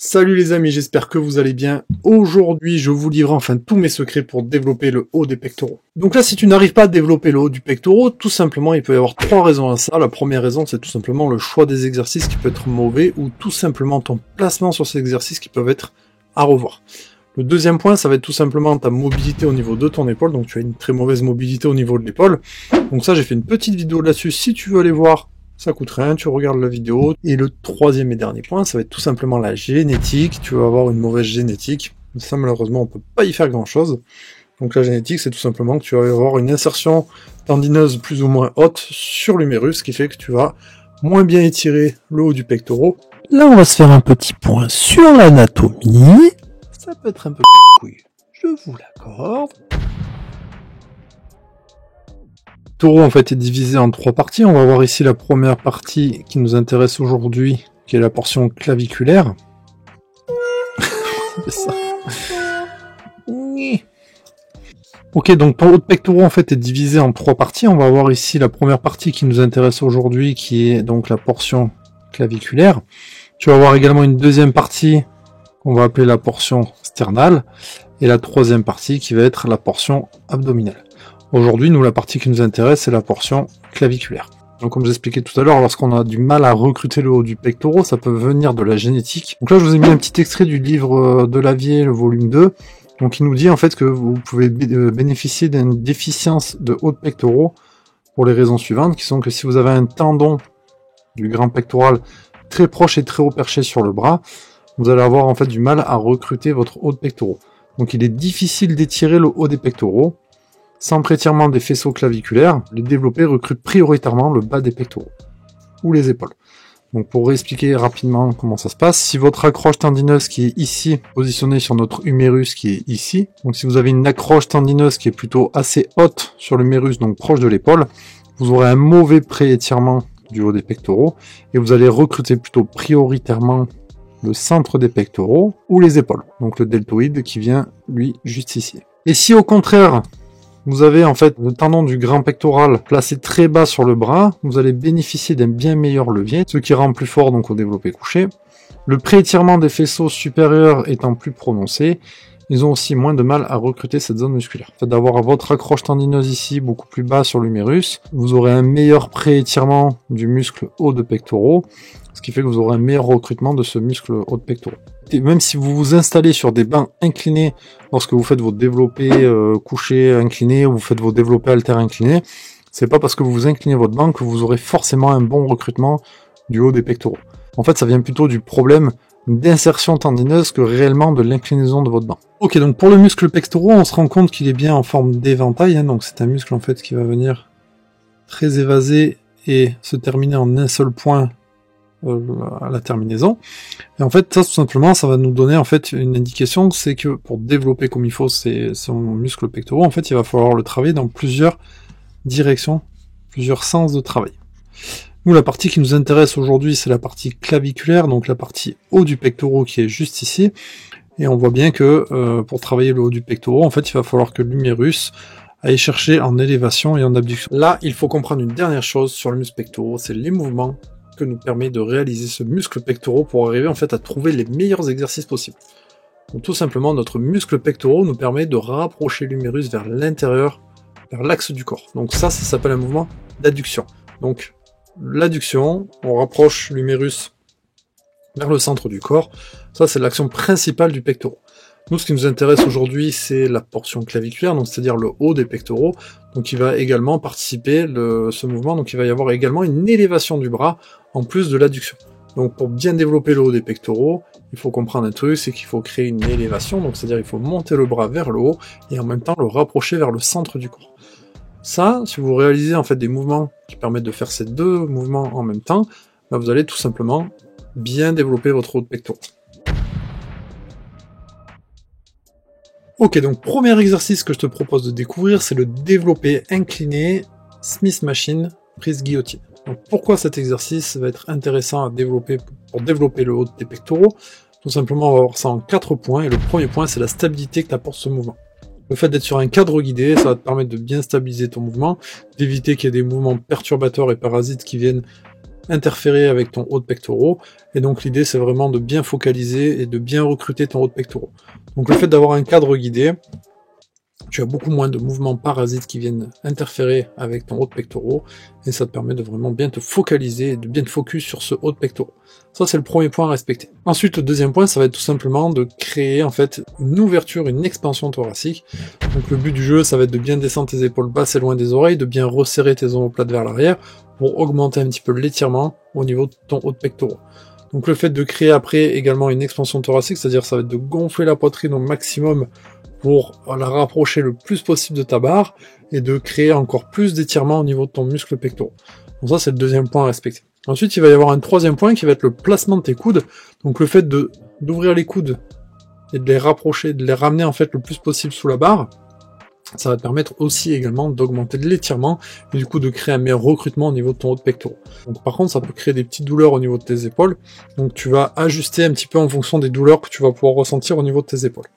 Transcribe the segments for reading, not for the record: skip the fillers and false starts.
Salut les amis, j'espère que vous allez bien. Aujourd'hui, je vous livre enfin tous mes secrets pour développer le haut des pectoraux. Donc là, si tu n'arrives pas à développer le haut du pectoral, tout simplement, il peut y avoir trois raisons à ça. La première raison, c'est tout simplement le choix des exercices qui peut être mauvais ou tout simplement ton placement sur ces exercices qui peuvent être à revoir. Le deuxième point, ça va être tout simplement ta mobilité au niveau de ton épaule. Donc tu as une très mauvaise mobilité au niveau de l'épaule. Donc ça, j'ai fait une petite vidéo là-dessus. Si tu veux aller voir, ça coûte rien, tu regardes la vidéo. Et le troisième et dernier point, ça va être tout simplement la génétique. Tu vas avoir une mauvaise génétique. Ça, malheureusement, on peut pas y faire grand-chose. Donc la génétique, c'est tout simplement que tu vas avoir une insertion tendineuse plus ou moins haute sur l'humérus, ce qui fait que tu vas moins bien étirer le haut du pectoral. Là, on va se faire un petit point sur l'anatomie. Ça peut être un peu couille, je vous l'accorde. Le pectoral en fait est divisé en trois parties. On va voir ici la première partie qui nous intéresse aujourd'hui, qui est la portion claviculaire. C'est ça. Ok, donc ton haut de pectoral en fait est divisé en trois parties. On va voir ici la première partie qui nous intéresse aujourd'hui, qui est donc la portion claviculaire. Tu vas voir également une deuxième partie qu'on va appeler la portion sternale, et la troisième partie qui va être la portion abdominale. Aujourd'hui, nous, la partie qui nous intéresse, c'est la portion claviculaire. Donc, comme j'expliquais tout à l'heure, lorsqu'on a du mal à recruter le haut du pectoral, ça peut venir de la génétique. Donc là, je vous ai mis un petit extrait du livre de Lavier, le volume 2. Donc, il nous dit en fait que vous pouvez bénéficier d'une déficience de haut de pectoral pour les raisons suivantes, qui sont que si vous avez un tendon du grand pectoral très proche et très haut perché sur le bras, vous allez avoir en fait du mal à recruter votre haut de pectoral. Donc, il est difficile d'étirer le haut des pectoraux. Sans prétirement des faisceaux claviculaires, les développés recrutent prioritairement le bas des pectoraux ou les épaules. Donc pour réexpliquer rapidement comment ça se passe, si votre accroche tendineuse qui est ici, positionnée sur notre humérus qui est ici, donc si vous avez une accroche tendineuse qui est plutôt assez haute sur l'humérus, donc proche de l'épaule, vous aurez un mauvais pré-étirement du haut des pectoraux et vous allez recruter plutôt prioritairement le centre des pectoraux ou les épaules, donc le deltoïde qui vient lui juste ici. Et si au contraire, vous avez en fait le tendon du grand pectoral placé très bas sur le bras, vous allez bénéficier d'un bien meilleur levier, ce qui rend plus fort donc au développé couché. Le pré-étirement des faisceaux supérieurs étant plus prononcé, ils ont aussi moins de mal à recruter cette zone musculaire. Le fait d'avoir votre accroche tendineuse ici beaucoup plus bas sur l'humérus, vous aurez un meilleur pré-étirement du muscle haut de pectoraux, ce qui fait que vous aurez un meilleur recrutement de ce muscle haut de pectoraux. Et même si vous vous installez sur des bancs inclinés lorsque vous faites vos développés couchés inclinés ou vous faites vos développés haltères inclinés, c'est pas parce que vous vous inclinez votre banc que vous aurez forcément un bon recrutement du haut des pectoraux. En fait, ça vient plutôt du problème d'insertion tendineuse que réellement de l'inclinaison de votre banc. Ok, donc pour le muscle pectoral, on se rend compte qu'il est bien en forme d'éventail, hein, donc c'est un muscle en fait qui va venir très évasé et se terminer en un seul point à la terminaison. Et en fait, ça tout simplement, ça va nous donner en fait une indication, c'est que pour développer comme il faut son muscle pectoral, en fait, il va falloir le travailler dans plusieurs directions, plusieurs sens de travail. Nous, la partie qui nous intéresse aujourd'hui, c'est la partie claviculaire, donc la partie haut du pectoral qui est juste ici. Et on voit bien que pour travailler le haut du pectoral, en fait, il va falloir que l'humérus aille chercher en élévation et en abduction. Là, il faut comprendre une dernière chose sur le muscle pectoral, c'est les mouvements que nous permet de réaliser ce muscle pectoral pour arriver en fait à trouver les meilleurs exercices possibles. Donc tout simplement, notre muscle pectoral nous permet de rapprocher l'humérus vers l'intérieur, vers l'axe du corps. Donc ça s'appelle un mouvement d'adduction. Donc l'adduction, on rapproche l'humérus vers le centre du corps. Ça, c'est l'action principale du pectoral. Nous, ce qui nous intéresse aujourd'hui, c'est la portion claviculaire, donc c'est-à-dire le haut des pectoraux. Donc il va également participer ce mouvement, donc il va y avoir également une élévation du bras en plus de l'adduction. Donc pour bien développer le haut des pectoraux, il faut comprendre un truc, c'est qu'il faut créer une élévation, donc c'est-à-dire il faut monter le bras vers le haut et en même temps le rapprocher vers le centre du corps. Ça, si vous réalisez en fait des mouvements qui permettent de faire ces deux mouvements en même temps, bah, vous allez tout simplement bien développer votre haut de pectoraux. Ok, donc premier exercice que je te propose de découvrir, c'est le développé incliné Smith Machine prise guillotine. Donc pourquoi cet exercice va être intéressant à développer pour développer le haut de tes pectoraux? Tout simplement, on va voir ça en 4 points, et le premier point, c'est la stabilité que t'apporte ce mouvement. Le fait d'être sur un cadre guidé, ça va te permettre de bien stabiliser ton mouvement, d'éviter qu'il y ait des mouvements perturbateurs et parasites qui viennent interférer avec ton haut de pectoraux, et donc l'idée c'est vraiment de bien focaliser et de bien recruter ton haut de pectoraux. Donc le fait d'avoir un cadre guidé, tu as beaucoup moins de mouvements parasites qui viennent interférer avec ton haut de pectoraux, et ça te permet de vraiment bien te focaliser et de bien te focus sur ce haut de pectoraux. Ça c'est le premier point à respecter. Ensuite le deuxième point, ça va être tout simplement de créer en fait une ouverture, une expansion thoracique. Donc le but du jeu, ça va être de bien descendre tes épaules basses et loin des oreilles, de bien resserrer tes omoplates vers l'arrière, pour augmenter un petit peu l'étirement au niveau de ton haut de pectoraux. Donc le fait de créer après également une expansion thoracique, c'est-à-dire ça va être de gonfler la poitrine au maximum pour la rapprocher le plus possible de ta barre, et de créer encore plus d'étirement au niveau de ton muscle pectoral. Donc ça c'est le deuxième point à respecter. Ensuite il va y avoir un troisième point qui va être le placement de tes coudes, donc le fait d'ouvrir les coudes et de les rapprocher, de les ramener en fait le plus possible sous la barre. Ça va te permettre aussi également d'augmenter de l'étirement et du coup de créer un meilleur recrutement au niveau de ton haut de pectoraux. Donc par contre ça peut créer des petites douleurs au niveau de tes épaules, donc tu vas ajuster un petit peu en fonction des douleurs que tu vas pouvoir ressentir au niveau de tes épaules.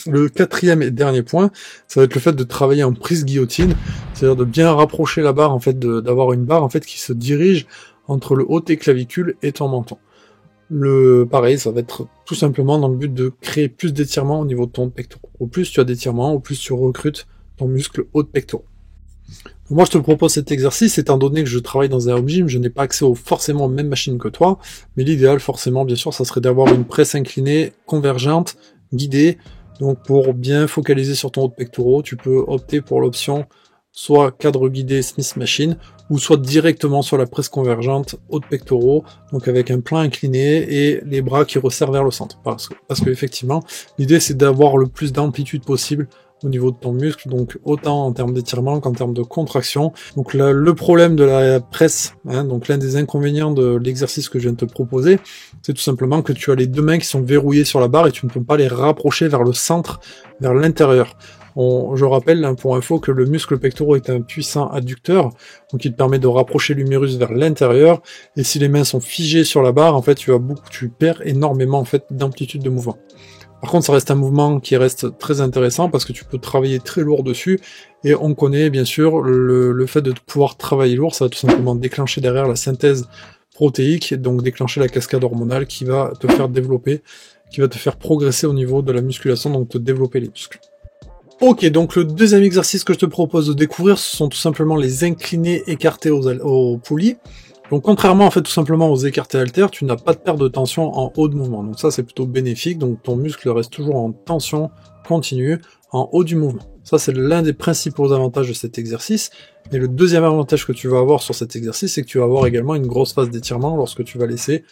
Le quatrième et dernier point, ça va être le fait de travailler en prise guillotine, c'est-à-dire de bien rapprocher la barre, en fait, d'avoir une barre en fait qui se dirige entre le haut de tes clavicules et ton menton. Pareil, ça va être tout simplement dans le but de créer plus d'étirement au niveau de ton pectoral. Au plus tu as d'étirement, au plus tu recrutes ton muscle haut de pectoral. Moi, je te propose cet exercice, étant donné que je travaille dans un home gym, je n'ai pas accès forcément aux mêmes machines que toi, mais l'idéal, forcément, bien sûr, ça serait d'avoir une presse inclinée, convergente, guidée. Donc, pour bien focaliser sur ton haut de pectoraux, tu peux opter pour l'option soit cadre guidé Smith Machine, ou soit directement sur la presse convergente haut de pectoraux, donc avec un plan incliné et les bras qui resserrent vers le centre. Parce que effectivement, l'idée c'est d'avoir le plus d'amplitude possible au niveau de ton muscle, donc autant en termes d'étirement qu'en termes de contraction. Donc le problème de la presse, donc l'un des inconvénients de l'exercice que je viens de te proposer, c'est tout simplement que tu as les deux mains qui sont verrouillées sur la barre et tu ne peux pas les rapprocher vers le centre, vers l'intérieur. Je rappelle pour info que le muscle pectoral est un puissant adducteur, donc il te permet de rapprocher l'humérus vers l'intérieur, et si les mains sont figées sur la barre, en fait tu perds énormément en fait d'amplitude de mouvement. Par contre, ça reste un mouvement qui reste très intéressant parce que tu peux travailler très lourd dessus, et on connaît bien sûr le fait de pouvoir travailler lourd, ça va tout simplement déclencher derrière la synthèse protéique, et donc déclencher la cascade hormonale qui va te faire développer, qui va te faire progresser au niveau de la musculation, donc te développer les muscles. Ok, donc le deuxième exercice que je te propose de découvrir, ce sont tout simplement les inclinés écartés aux poulies. Donc contrairement en fait tout simplement aux écartés haltères, tu n'as pas de perte de tension en haut de mouvement. Donc ça c'est plutôt bénéfique, donc ton muscle reste toujours en tension continue en haut du mouvement. Ça c'est l'un des principaux avantages de cet exercice. Et le deuxième avantage que tu vas avoir sur cet exercice, c'est que tu vas avoir également une grosse phase d'étirement lorsque tu vas laisser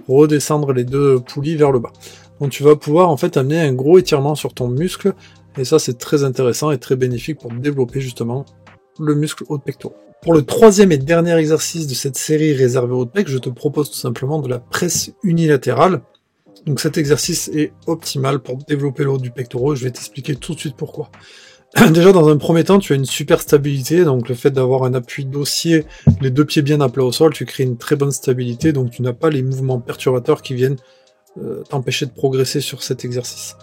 redescendre les deux poulies vers le bas. Donc tu vas pouvoir en fait amener un gros étirement sur ton muscle, et ça c'est très intéressant et très bénéfique pour développer justement le muscle haut de pectoral. Pour le troisième et dernier exercice de cette série réservée au haut de pec, je te propose tout simplement de la presse unilatérale. Donc cet exercice est optimal pour développer le haut du pectoral, je vais t'expliquer tout de suite pourquoi. Déjà dans un premier temps, tu as une super stabilité, donc le fait d'avoir un appui dossier, les deux pieds bien à plat au sol, tu crées une très bonne stabilité, donc tu n'as pas les mouvements perturbateurs qui viennent t'empêcher de progresser sur cet exercice.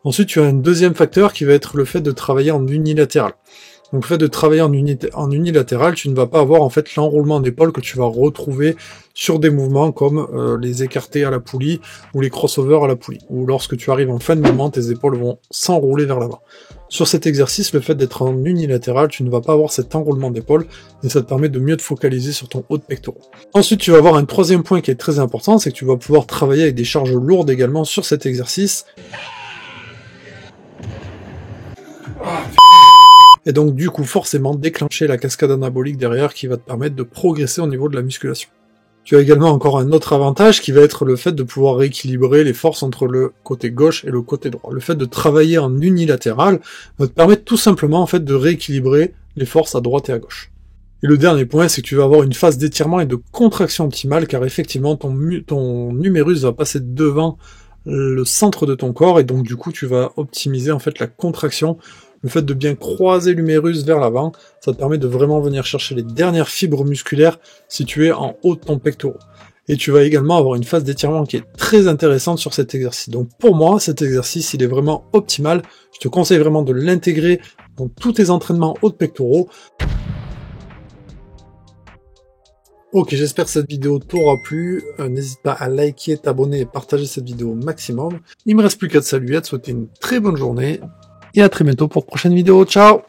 Ensuite, tu as un deuxième facteur qui va être le fait de travailler en unilatéral. Donc le fait de travailler en unilatéral, tu ne vas pas avoir en fait l'enroulement d'épaule que tu vas retrouver sur des mouvements comme les écartés à la poulie ou les crossovers à la poulie, ou lorsque tu arrives en fin de mouvement, tes épaules vont s'enrouler vers l'avant. Sur cet exercice, le fait d'être en unilatéral, tu ne vas pas avoir cet enroulement d'épaule, et ça te permet de mieux te focaliser sur ton haut de pectoral. Ensuite, tu vas avoir un troisième point qui est très important, c'est que tu vas pouvoir travailler avec des charges lourdes également sur cet exercice. Et donc du coup forcément déclencher la cascade anabolique derrière qui va te permettre de progresser au niveau de la musculation. Tu as également encore un autre avantage qui va être le fait de pouvoir rééquilibrer les forces entre le côté gauche et le côté droit. Le fait de travailler en unilatéral va te permettre tout simplement en fait de rééquilibrer les forces à droite et à gauche. Et le dernier point, c'est que tu vas avoir une phase d'étirement et de contraction optimale, car effectivement ton numérus va passer devant le centre de ton corps, et donc du coup tu vas optimiser en fait la contraction. Le fait de bien croiser l'humérus vers l'avant, ça te permet de vraiment venir chercher les dernières fibres musculaires situées en haut de ton pectoral. Et tu vas également avoir une phase d'étirement qui est très intéressante sur cet exercice. Donc pour moi, cet exercice, il est vraiment optimal. Je te conseille vraiment de l'intégrer dans tous tes entraînements haut de pectoraux. Ok, j'espère que cette vidéo t'aura plu. N'hésite pas à liker, t'abonner et partager cette vidéo au maximum. Il me reste plus qu'à te saluer, à te souhaiter une très bonne journée. Et à très bientôt pour de prochaines vidéos. Ciao!